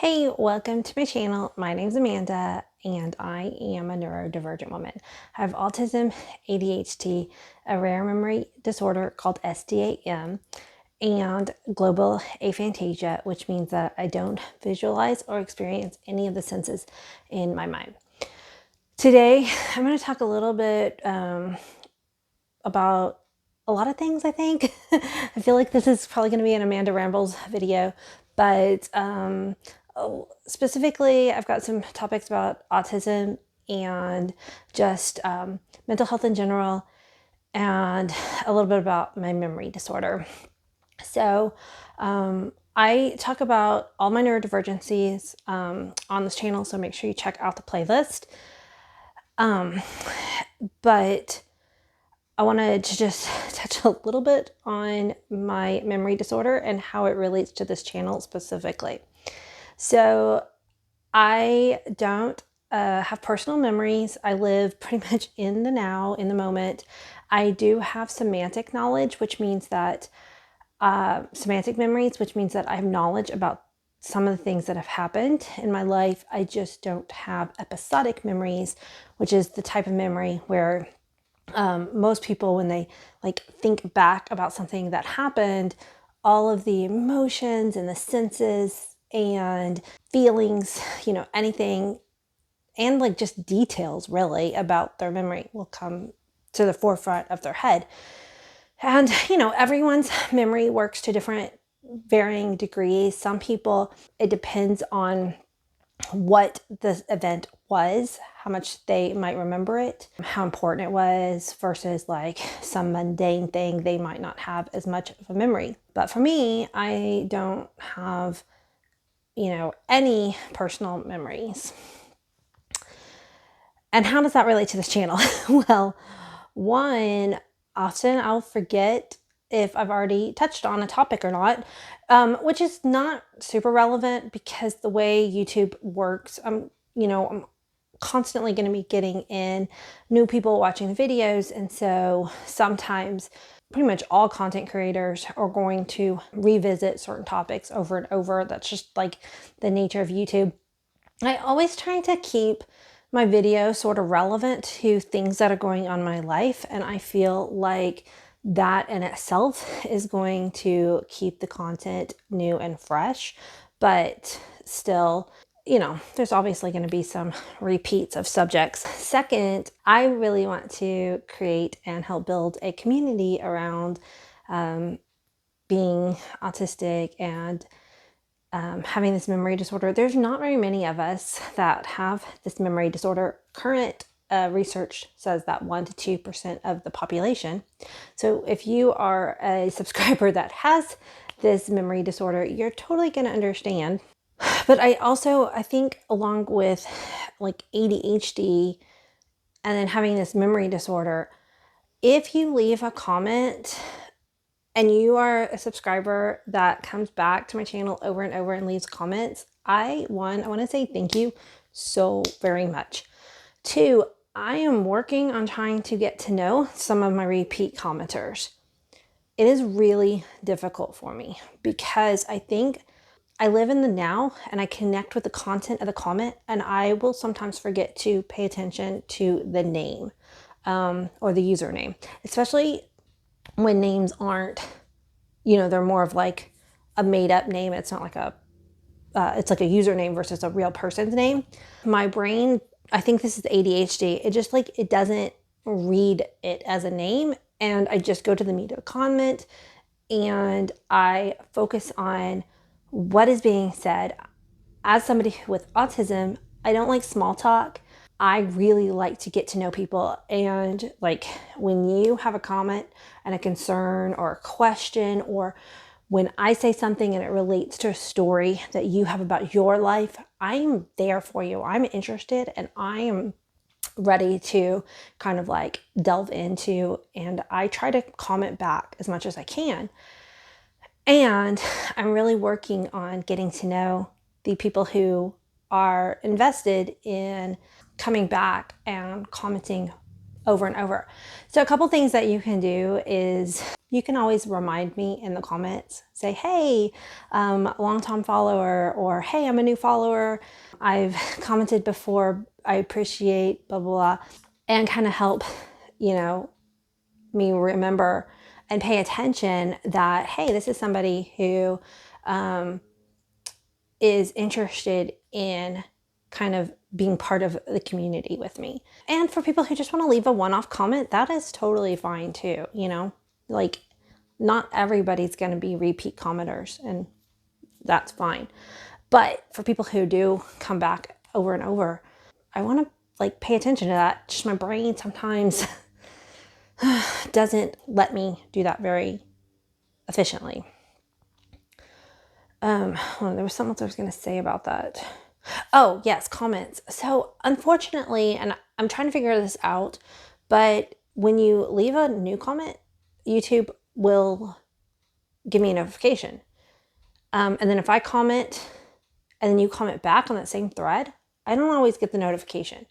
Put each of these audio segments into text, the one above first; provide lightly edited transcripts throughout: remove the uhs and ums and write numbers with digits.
Hey, welcome to my channel. My name's Amanda and I am a neurodivergent woman. I have autism, ADHD, a rare memory disorder called SDAM, and global aphantasia, which means that I don't visualize or experience any of the senses in my mind. Today, I'm going to talk a little bit about a lot of things, I think. I feel like this is probably going to be an Amanda Rambles video, but specifically, I've got some topics about autism and just mental health in general, and a little bit about my memory disorder. So I talk about all my neurodivergencies on this channel, so make sure you check out the playlist. But I wanted to just touch a little bit on my memory disorder and how it relates to this channel specifically. So I don't have personal memories. I live pretty much in the now, in the moment. I do have semantic knowledge, which means that semantic memories, which means that I have knowledge about some of the things that have happened in my life. I just don't have episodic memories, which is the type of memory where most people, when they think back about something that happened, all of the emotions and the senses and feelings, anything, and just details really about their memory will come to the forefront of their head. And, everyone's memory works to different varying degrees. Some people, it depends on what the event was, how much they might remember it, how important it was, versus some mundane thing, they might not have as much of a memory. But for me, I don't have, any personal memories. And how does that relate to this channel? Well, one, often I'll forget if I've already touched on a topic or not, which is not super relevant because the way YouTube works, I'm constantly going to be getting in new people watching the videos. And so sometimes pretty much all content creators are going to revisit certain topics over and over. That's just the nature of YouTube. I always try to keep my video sort of relevant to things that are going on in my life. And I feel like that in itself is going to keep the content new and fresh, but still, there's obviously going to be some repeats of subjects. Second, I really want to create and help build a community around being autistic and having this memory disorder. There's not very many of us that have this memory disorder. Current research says that 1% to 2% of the population. So if you are a subscriber that has this memory disorder, you're totally going to understand. But I think along with ADHD and then having this memory disorder, if you leave a comment and you are a subscriber that comes back to my channel over and over and leaves comments, I want to say thank you so very much. Two, I am working on trying to get to know some of my repeat commenters. It is really difficult for me because I think I live in the now and I connect with the content of the comment, and I will sometimes forget to pay attention to the name or the username, especially when names aren't, they're more of a made up name. It's not it's like a username versus a real person's name. My brain, I think this is ADHD. It just it doesn't read it as a name. And I just go to the meat of the comment and I focus on what is being said. As somebody with autism, I don't like small talk. I really like to get to know people. And when you have a comment and a concern or a question, or when I say something and it relates to a story that you have about your life, I'm there for you. I'm interested and I am ready to kind of delve into, and I try to comment back as much as I can. And I'm really working on getting to know the people who are invested in coming back and commenting over and over. So a couple things that you can do is you can always remind me in the comments, say, hey, long-time follower, or hey, I'm a new follower. I've commented before. I appreciate blah, blah, blah, and kind of help, you know, me remember and pay attention that, hey, this is somebody who is interested in kind of being part of the community with me. And for people who just want to leave a one-off comment, that is totally fine too, you know? Like, not everybody's going to be repeat commenters, and that's fine. But for people who do come back over and over, I want to like pay attention to that. Just my brain sometimes doesn't let me do that very efficiently. Well, there was something else I was going to say about that. Oh, yes, comments. So unfortunately, and I'm trying to figure this out, but when you leave a new comment, YouTube will give me a notification. And then if I comment and then you comment back on that same thread, I don't always get the notification.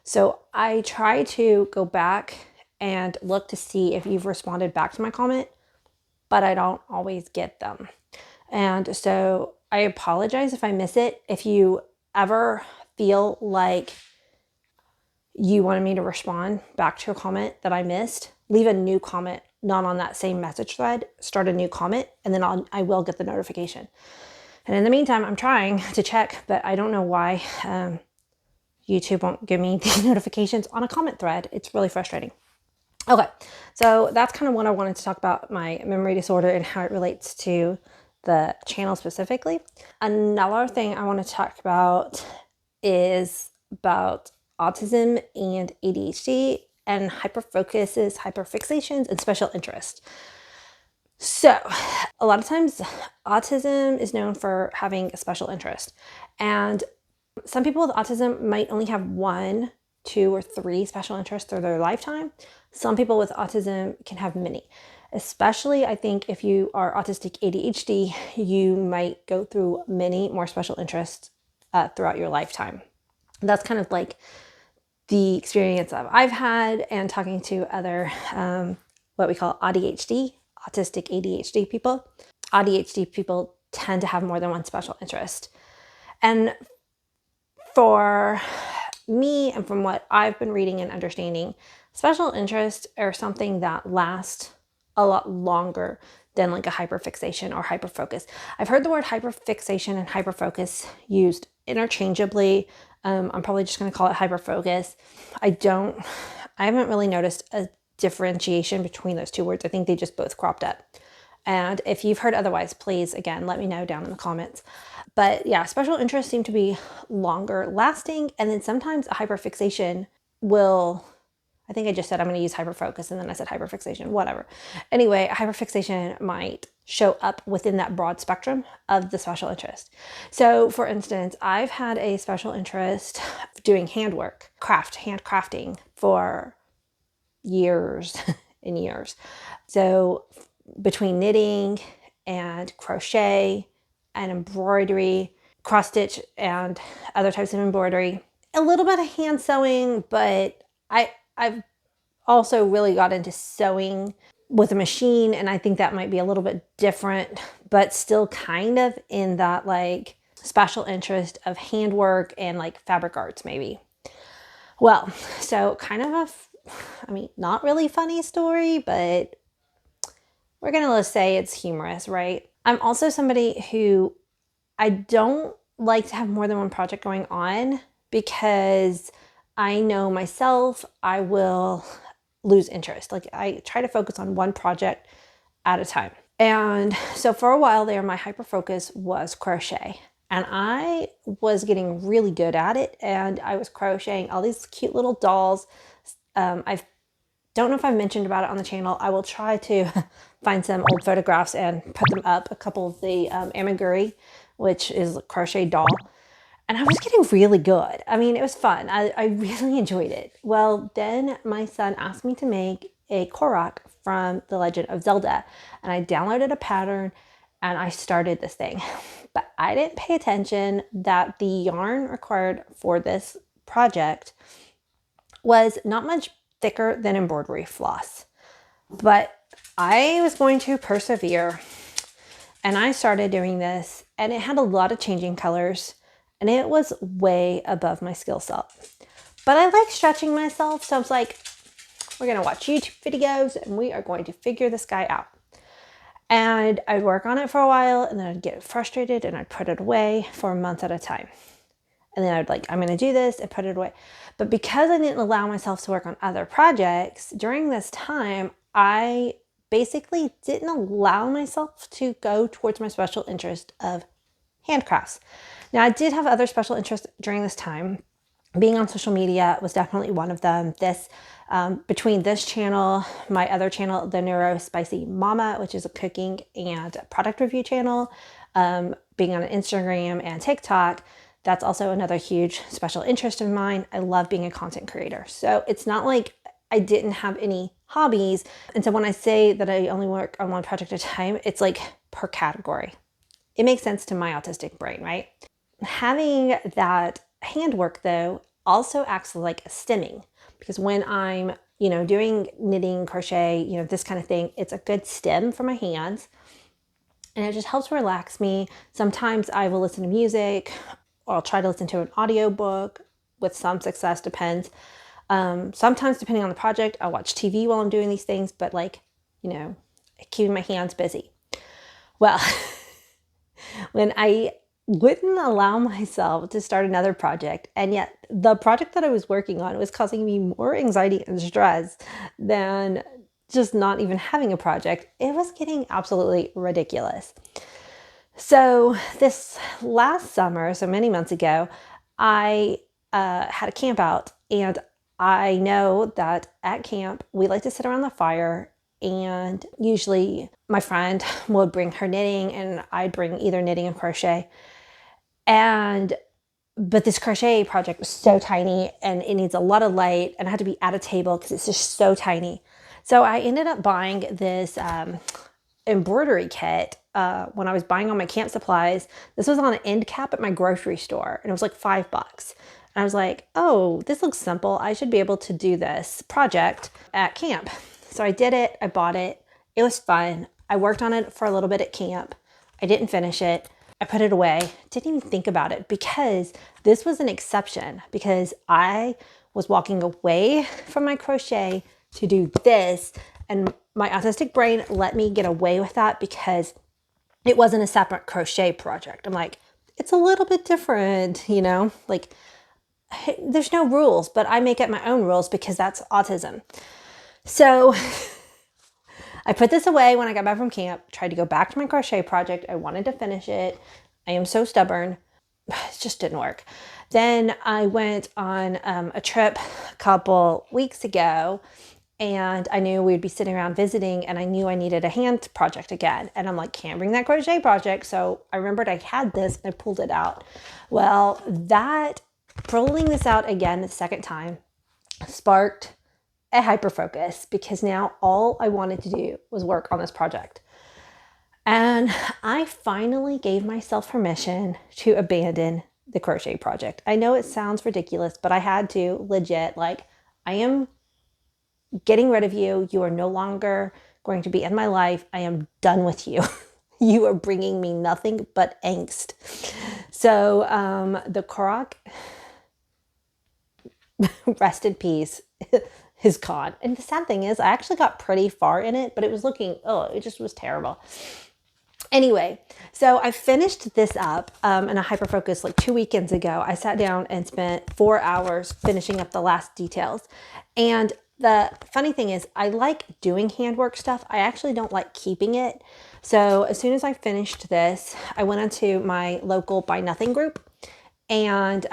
So I try to go back and look to see if you've responded back to my comment, but I don't always get them. And so I apologize if I miss it. If you ever feel like you wanted me to respond back to a comment that I missed, leave a new comment, not on that same message thread, start a new comment, and then I will get the notification. And in the meantime, I'm trying to check, but I don't know why YouTube won't give me the notifications on a comment thread. It's really frustrating. Okay, so that's kind of what I wanted to talk about, my memory disorder and how it relates to the channel specifically. Another thing I want to talk about is about autism and ADHD and hyperfocuses, hyperfixations, and special interest. So a lot of times autism is known for having a special interest, and some people with autism might only have 1, 2, or 3 special interests through their lifetime. Some people with autism can have many. Especially, I think if you are autistic ADHD, you might go through many more special interests throughout your lifetime. That's kind of like the experience that I've had, and talking to other what we call ADHD, autistic ADHD people. ADHD people tend to have more than one special interest. And for me, and from what I've been reading and understanding, special interests are something that last a lot longer than like a hyperfixation or hyperfocus. I've heard the word hyperfixation and hyperfocus used interchangeably. I'm probably just going to call it hyperfocus. I haven't really noticed a differentiation between those two words. I think they just both cropped up. And if you've heard otherwise, please, again, let me know down in the comments. But yeah, special interests seem to be longer lasting. And then sometimes a hyperfixation will, I think I just said I'm going to use hyperfocus and then I said hyperfixation, whatever. Anyway, a hyperfixation might show up within that broad spectrum of the special interest. So for instance, I've had a special interest doing handwork, hand crafting for years and years. So between knitting and crochet and embroidery, cross stitch and other types of embroidery, a little bit of hand sewing, but I've also really got into sewing with a machine, and I think that might be a little bit different, but still kind of in that like special interest of handwork and like fabric arts maybe. Well, so kind of not really funny story, but we're gonna say it's humorous, right? I'm also somebody who I don't like to have more than one project going on, because I know myself, I will lose interest. Like, I try to focus on one project at a time. And so for a while there, my hyperfocus was crochet, and I was getting really good at it. And I was crocheting all these cute little dolls. I don't know if I've mentioned about it on the channel. I will try to find some old photographs and put them up. A couple of the amiguri, which is a crochet doll. And I was getting really good. I mean, it was fun. I really enjoyed it. Well, then my son asked me to make a Korok from The Legend of Zelda. And I downloaded a pattern and I started this thing. But I didn't pay attention that the yarn required for this project was not much thicker than embroidery floss. But I was going to persevere, and I started doing this, and it had a lot of changing colors, and it was way above my skill set. But I like stretching myself, so I was like, we're going to watch YouTube videos, and we are going to figure this guy out. And I'd work on it for a while, and then I'd get frustrated, and I'd put it away for a month at a time. And then I'd like, I'm going to do this and put it away. But because I didn't allow myself to work on other projects during this time, I basically didn't allow myself to go towards my special interest of handcrafts. Now, I did have other special interests during this time. Being on social media was definitely one of them. Between this channel, my other channel, the Neuro Spicy Mama, which is a cooking and product review channel, being on Instagram and TikTok, that's also another huge special interest of mine. I love being a content creator. So it's not like I didn't have any hobbies. And so when I say that I only work on one project at a time, it's like per category. It makes sense to my autistic brain, right? Having that handwork though also acts like a stimming, because when I'm, doing knitting, crochet, this kind of thing, it's a good stim for my hands, and it just helps relax me. Sometimes I will listen to music, or I'll try to listen to an audiobook with some success, depends. Sometimes depending on the project, I'll watch TV while I'm doing these things, but keeping my hands busy. Well, when I wouldn't allow myself to start another project, and yet the project that I was working on was causing me more anxiety and stress than just not even having a project, it was getting absolutely ridiculous. So this last summer, so many months ago, I had a camp out, and I know that at camp we like to sit around the fire, and usually my friend would bring her knitting and I'd bring either knitting and crochet. But this crochet project was so tiny, and it needs a lot of light, and I had to be at a table because it's just so tiny. So I ended up buying this embroidery kit when I was buying all my camp supplies. This was on an end cap at my grocery store, and it was like $5. And I was like, oh, this looks simple. I should be able to do this project at camp. So I did it. I bought it. It was fun. I worked on it for a little bit at camp. I didn't finish it. I put it away. Didn't even think about it, because this was an exception, because I was walking away from my crochet to do this, and my autistic brain let me get away with that because it wasn't a separate crochet project. I'm like, it's a little bit different, like there's no rules, but I make up my own rules because that's autism. So I put this away when I got back from camp, tried to go back to my crochet project. I wanted to finish it. I am so stubborn. It just didn't work. Then I went on a trip a couple weeks ago, and I knew we'd be sitting around visiting, and I knew I needed a hand project again. And I'm like, can't bring that crochet project. So I remembered I had this, and I pulled it out. Well, pulling this out again the second time sparked a hyperfocus, because now all I wanted to do was work on this project. And I finally gave myself permission to abandon the crochet project. I know it sounds ridiculous, but I had to, legit, I am getting rid of you. You are no longer going to be in my life. I am done with you. You are bringing me nothing but angst. So the crock, rest in peace, is gone. And the sad thing is, I actually got pretty far in it, but it was it just was terrible. Anyway, so I finished this up in a hyperfocus 2 weekends ago. I sat down and spent 4 hours finishing up the last details. And the funny thing is, I like doing handwork stuff. I actually don't like keeping it. So as soon as I finished this, I went onto my local Buy Nothing group and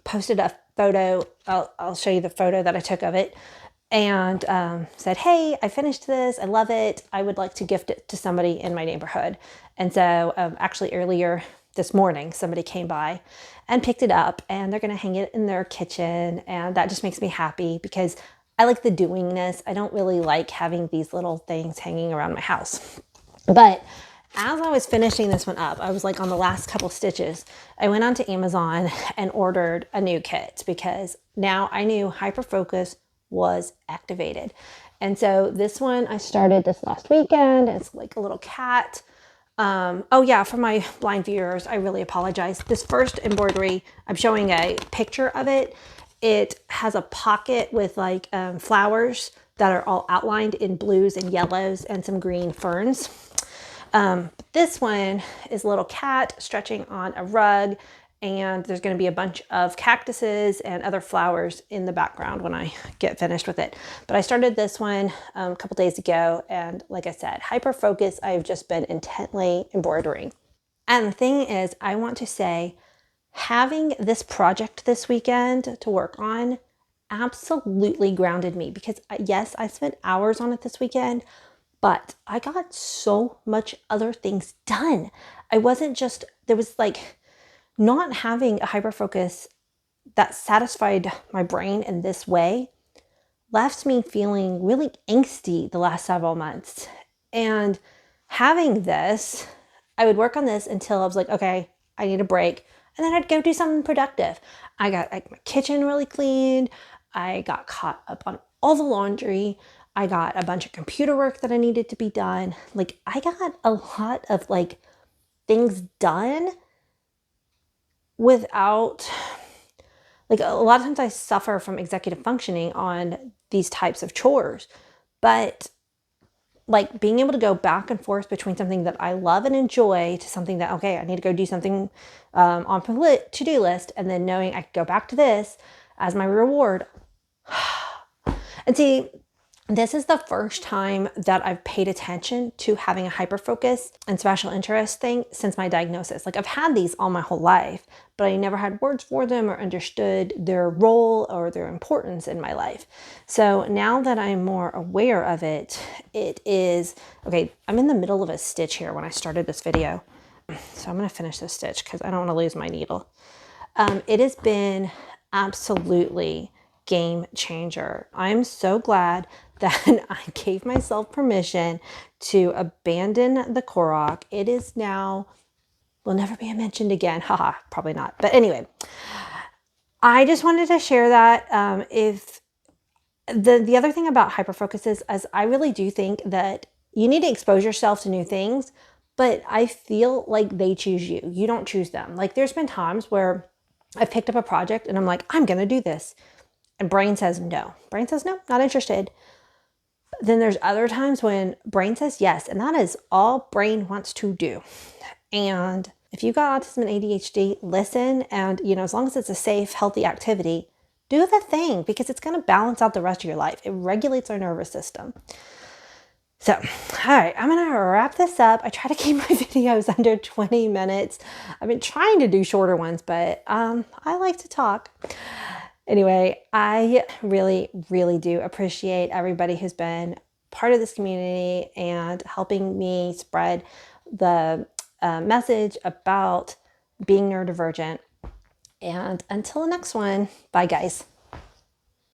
posted a photo. I'll show you the photo that I took of it, and said, hey, I finished this. I love it. I would like to gift it to somebody in my neighborhood. And so actually earlier this morning, somebody came by and picked it up, and they're going to hang it in their kitchen. And that just makes me happy, because I like the doingness. I don't really like having these little things hanging around my house. But as I was finishing this one up, I was on the last couple stitches. I went onto Amazon and ordered a new kit, because now I knew hyperfocus was activated. And so this one I started this last weekend. It's like a little cat. Oh yeah, for my blind viewers, I really apologize. This first embroidery, I'm showing a picture of it. It has a pocket with like flowers that are all outlined in blues and yellows and some green ferns. This one is a little cat stretching on a rug, and there's going to be a bunch of cactuses and other flowers in the background when I get finished with it. But I started this one a couple days ago, and like I said, Hyperfocus, I've just been intently embroidering. And the thing is, I want to say, having this project this weekend to work on absolutely grounded me, because yes, I spent hours on it this weekend, but I got so much other things done. I wasn't just, there was like, not having a hyperfocus that satisfied my brain in this way left me feeling really angsty the last several months. And having this, I would work on this until I was like, okay, I need a break. And then I'd go do something productive. I got like my kitchen really cleaned. I got caught up on all the laundry. I got a bunch of computer work that I needed to be done. Like I got a lot of like things done without, like a lot of times I suffer from executive functioning on these types of chores, but like being able to go back and forth between something that I love and enjoy to something that, okay, I need to go do something on my to-do list, and then knowing I could go back to this as my reward. And see, this is the first time that I've paid attention to having a hyperfocus and special interest thing since my diagnosis. Like I've had these all my whole life, but I never had words for them or understood their role or their importance in my life. So now that I'm more aware of it, it is, okay, I'm in the middle of a stitch here when I started this video. So I'm gonna finish this stitch because I don't wanna lose my needle. It has been absolutely game changer. I'm so glad that I gave myself permission to abandon the Korok. It is now, will never be mentioned again. Haha, probably not. But anyway, I just wanted to share that. If the other thing about hyperfocuses is I really do think that you need to expose yourself to new things, but I feel like they choose you. You don't choose them. Like there's been times where I've picked up a project and I'm like, I'm going to do this. And brain says no. Brain says no, not interested. Then there's other times when brain says yes, and that is all brain wants to do. And if you've got autism and ADHD, listen, and as long as it's a safe, healthy activity, do the thing, because it's going to balance out the rest of your life. It regulates our nervous system. So, all right, I'm going to wrap this up. I try to keep my videos under 20 minutes. I've been trying to do shorter ones, but I like to talk. Anyway, I really, really do appreciate everybody who's been part of this community and helping me spread the message about being neurodivergent. And until the next one, bye guys.